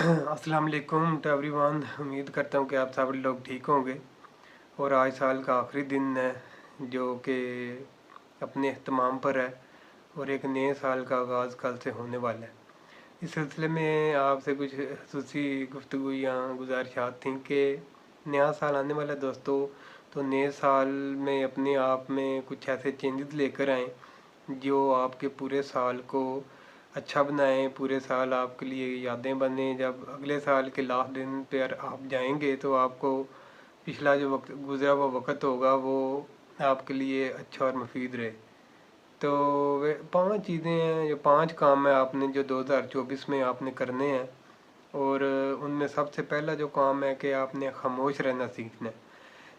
अस्सलाम वालेकुम to everyone. उम्मीद करता हूँ कि आप सब लोग ठीक होंगे। और आज साल का आखिरी दिन है जो कि अपने अहतमाम पर है और एक नए साल का आगाज़ कल से होने वाला है। इस सिलसिले में आपसे कुछ खसूसी गुफ्तगू या गुजारिशात थी कि नया साल आने वाला है दोस्तों, तो नए साल में अपने आप में कुछ ऐसे चेंजेस लेकर आएँ जो आपके पूरे साल को अच्छा बनाएं, पूरे साल आपके लिए यादें बने। जब अगले साल के लास्ट दिन पर आप जाएंगे तो आपको पिछला जो वक्त गुजरा हुआ वक्त होगा वो आपके लिए अच्छा और मुफीद रहे। तो वे 5 चीज़ें हैं, जो 5 काम है आपने जो 2024 में आपने करने हैं। और उनमें सबसे पहला जो काम है कि आपने खामोश रहना सीखना है।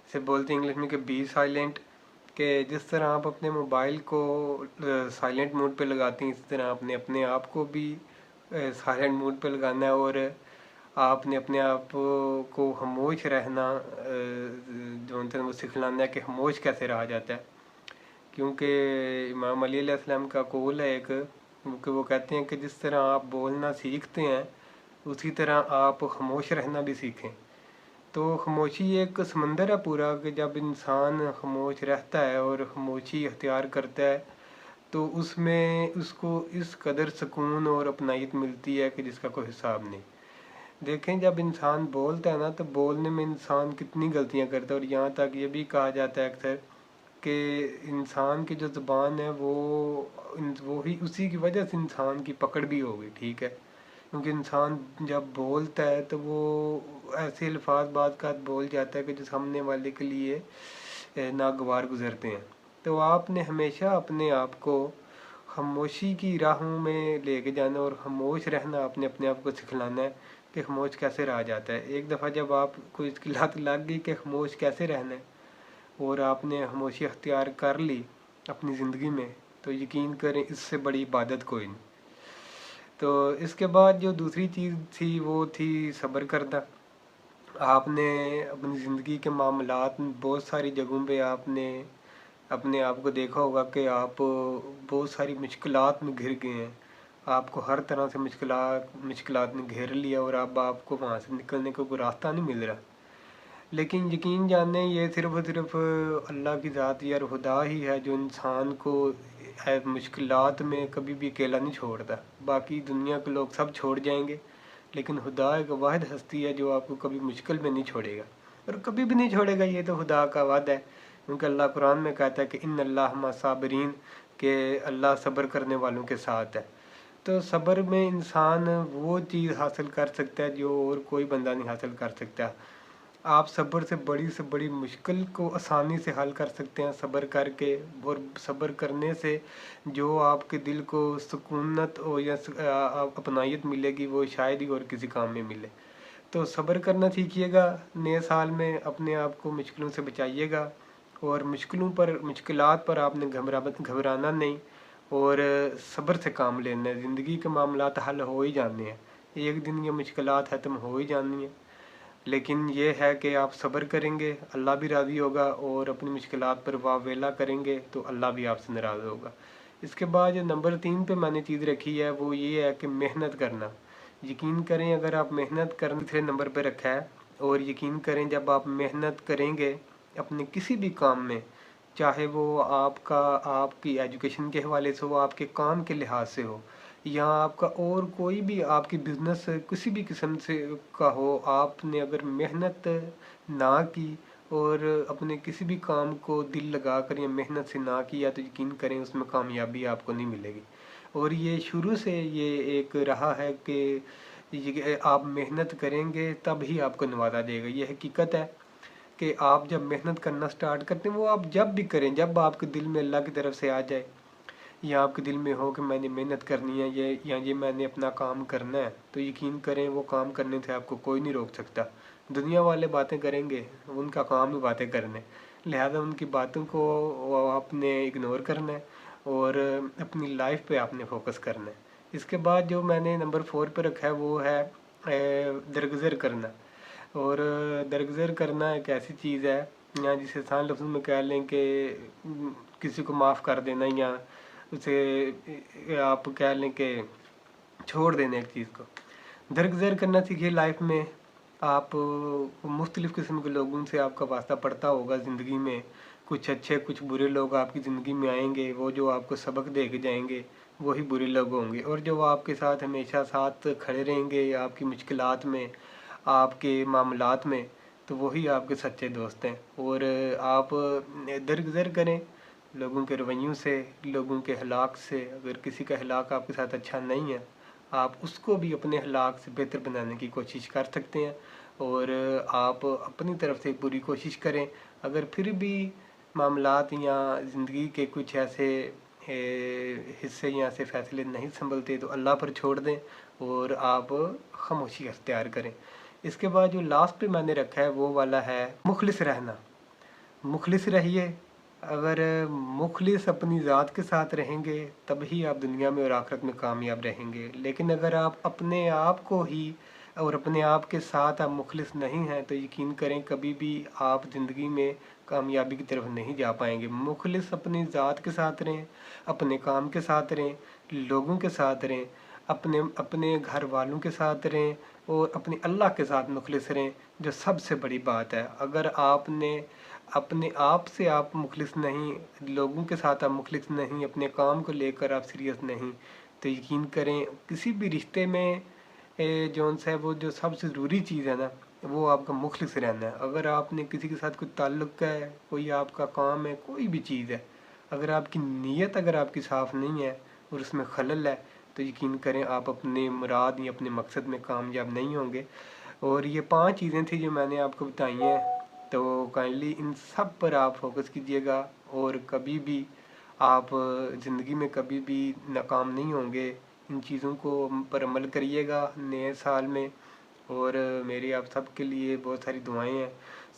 इसे बोलते हैं इंग्लिश में कि बी साइलेंट। कि जिस तरह आप अपने मोबाइल को साइलेंट मोड पे लगाती हैं, इस तरह आपने अपने आप को भी साइलेंट मोड पे लगाना है। और आपने अपने आप को खामोश रहना जो होता है वो सिखलाना है कि खामोश कैसे रहा जाता है। क्योंकि इमाम अली अलैहिस्सलाम का कौल है एक, कि वो कहते हैं कि जिस तरह आप बोलना सीखते हैं उसी तरह आप खामोश रहना भी सीखें। तो खामोशी एक समंदर है पूरा, कि जब इंसान खामोश रहता है और खामोशी अख्तियार करता है तो उसमें उसको इस कदर सुकून और अपनाइत मिलती है कि जिसका कोई हिसाब नहीं। देखें, जब इंसान बोलता है ना तो बोलने में इंसान कितनी गलतियां करता है। और यहाँ तक ये भी कहा जाता है अक्सर कि इंसान की जो ज़ुबान है वो ही उसी की वजह से इंसान की पकड़ भी हो गई, ठीक है। क्योंकि इंसान जब बोलता है तो वो ऐसे अल्फाज बात का बोल जाता है कि जो सामने वाले के लिए नागवार गुजरते हैं। तो आपने हमेशा अपने आप को खामोशी की राहों में लेके जाना और खामोश रहना आपने अपने आप को सिखलाना है कि खामोश कैसे रहा जाता है। एक दफ़ा जब आपको इसकी लत लग गई कि खामोश कैसे रहना है और आपने खामोशी अख्तियार कर ली अपनी ज़िंदगी में, तो यकीन करें इससे बड़ी इबादत कोई नहीं। तो इसके बाद जो दूसरी चीज़ थी वो थी सब्र करना। आपने अपनी ज़िंदगी के मामलात में बहुत सारी जगहों पे आपने अपने आप को देखा होगा कि आप बहुत सारी मुश्किलात में घिर गए हैं। आपको हर तरह से मुश्किलात ने घेर लिया और अब आपको वहाँ से निकलने का कोई रास्ता नहीं मिल रहा। लेकिन यकीन जाने ये सिर्फ अल्लाह की ज़ात या खुदा ही है जो इंसान को मुश्किलात में कभी भी अकेला नहीं छोड़ता। बाकी दुनिया के लोग सब छोड़ जाएंगे, लेकिन खुदा एक वाहिद हस्ती है जो आपको कभी मुश्किल में नहीं छोड़ेगा और कभी भी नहीं छोड़ेगा। ये तो खुदा का वादा है, क्योंकि अल्लाह कुरान में कहता है कि इन अल्लाह मा साबिरीन, के अल्लाह सब्र करने वालों के साथ है। तो सब्र में इंसान वो चीज़ हासिल कर सकता है जो और कोई बंदा नहीं हासिल कर सकता। आप सब्र से बड़ी मुश्किल को आसानी से हल कर सकते हैं सब्र करके। और सब्र करने से जो आपके दिल को सुकूनत और या अपनायत मिलेगी वो शायद ही और किसी काम में मिले। तो सब्र करना सीखिएगा नए साल में, अपने आप को मुश्किलों से बचाइएगा। और मुश्किलात पर आपने घबराना नहीं और सब्र से काम लेना है। ज़िंदगी के मामलात हल हो ही जाने हैं, एक दिन ये मुश्किलात ख़त्म हो ही जानी है। लेकिन ये है कि आप सब्र करेंगे अल्लाह भी राज़ी होगा, और अपनी मुश्किलात पर वावेला करेंगे तो अल्लाह भी आपसे नाराज़ होगा। इसके बाद जो नंबर 3 पे मैंने चीज़ रखी है वो ये है कि मेहनत करना। यकीन करें अगर आप मेहनत करने तीसरे नंबर पे रखा है। और यकीन करें जब आप मेहनत करेंगे अपने किसी भी काम में, चाहे वो आपकी एजुकेशन के हवाले से हो, आपके काम के लिहाज से हो, या आपका और कोई भी आपकी बिजनेस किसी भी किस्म से का हो, आपने अगर मेहनत ना की और अपने किसी भी काम को दिल लगा कर या मेहनत से ना किया तो यकीन करें उसमें कामयाबी आपको नहीं मिलेगी। और ये शुरू से ये एक रहा है कि ये आप मेहनत करेंगे तब ही आपको नवाजा देगा। ये हकीकत है कि आप जब मेहनत करना स्टार्ट करते हैं, वो आप जब भी करें, जब आपके दिल में अल्लाह की तरफ से आ जाए या आपके दिल में हो कि मैंने मेहनत करनी है ये मैंने अपना काम करना है, तो यकीन करें वो काम करने से आपको कोई नहीं रोक सकता। दुनिया वाले बातें करेंगे, उनका काम ही बातें करने, लिहाजा उनकी बातों को आपने इग्नोर करना है और अपनी लाइफ पे आपने फोकस करना है। इसके बाद जो मैंने नंबर 4 पे रखा है वो है दरगुजर करना। और दरगुजर करना एक ऐसी चीज़ है या जिसे आसान लफ्ज़ों में कह लें कि किसी को माफ़ कर देना, या उसे आप कह लें कि छोड़ देना एक चीज़ को। दरगुजर करना सीखिए लाइफ में। आप मुख्तलिफ़ किस्म के लोगों से आपका वास्ता पड़ता होगा ज़िंदगी में। कुछ अच्छे कुछ बुरे लोग आपकी ज़िंदगी में आएंगे, वो जो आपको सबक दे के जाएंगे वही बुरे लोग होंगे, और जो आपके साथ हमेशा साथ खड़े रहेंगे आपकी मुश्किलात में, आपके मामलात में, तो वही आपके सच्चे दोस्त हैं। और आप दरगुजर करें लोगों के रवैयों से, लोगों के हलाक से। अगर किसी का हलाक आपके साथ अच्छा नहीं है, आप उसको भी अपने हलाक से बेहतर बनाने की कोशिश कर सकते हैं, और आप अपनी तरफ से पूरी कोशिश करें। अगर फिर भी मामलात या ज़िंदगी के कुछ ऐसे हिस्से या ऐसे फ़ैसले नहीं संभलते तो अल्लाह पर छोड़ दें और आप खामोशी अख्तियार करें। इसके बाद जो लास्ट पे मैंने रखा है वो वाला है मुखलिस रहना। मुखलिस रहिए। अगर मुखलिस अपनी ज़ात के साथ रहेंगे तभी आप दुनिया में और आखिरत में कामयाब रहेंगे। लेकिन अगर आप अपने आप को ही और अपने आप के साथ आप मुखलिस नहीं हैं तो यकीन करें कभी भी आप ज़िंदगी में कामयाबी की तरफ नहीं जा पाएंगे। मुखलिस अपनी ज़ात के साथ रहें, अपने काम के साथ रहें, लोगों के साथ रहें, अपने अपने घर वालों के साथ रहें, और अपने अल्लाह के साथ मुखलिस रहें, जो सबसे बड़ी बात है। अगर आपने अपने आप से आप मुखलिस नहीं, लोगों के साथ आप मुखलिस नहीं, अपने काम को लेकर आप सीरियस नहीं, तो यकीन करें किसी भी रिश्ते में जौन सा है वो जो सबसे ज़रूरी चीज़ है ना वो आपका मुखलिस रहना है। अगर आपने किसी के साथ कोई ताल्लुक़ है, कोई आपका काम है, कोई भी चीज़ है, अगर आपकी नीयत अगर आपकी साफ़ नहीं है और उसमें खलल है तो यकीन करें आप अपने मुराद या अपने मकसद में कामयाब नहीं होंगे। और ये 5 चीज़ें थी जो मैंने आपको बताई हैं, तो काइंडली इन सब पर आप फोकस कीजिएगा और कभी भी आप ज़िंदगी में कभी भी नाकाम नहीं होंगे। इन चीज़ों को पर अमल करिएगा नए साल में। और मेरी आप सब के लिए बहुत सारी दुआएं हैं।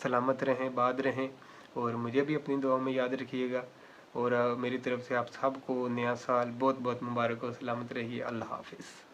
सलामत रहें, आबाद रहें, और मुझे भी अपनी दुआ में याद रखिएगा। और मेरी तरफ से आप सबको नया साल बहुत बहुत मुबारक हो। सलामत रहिए। अल्लाह हाफिज़।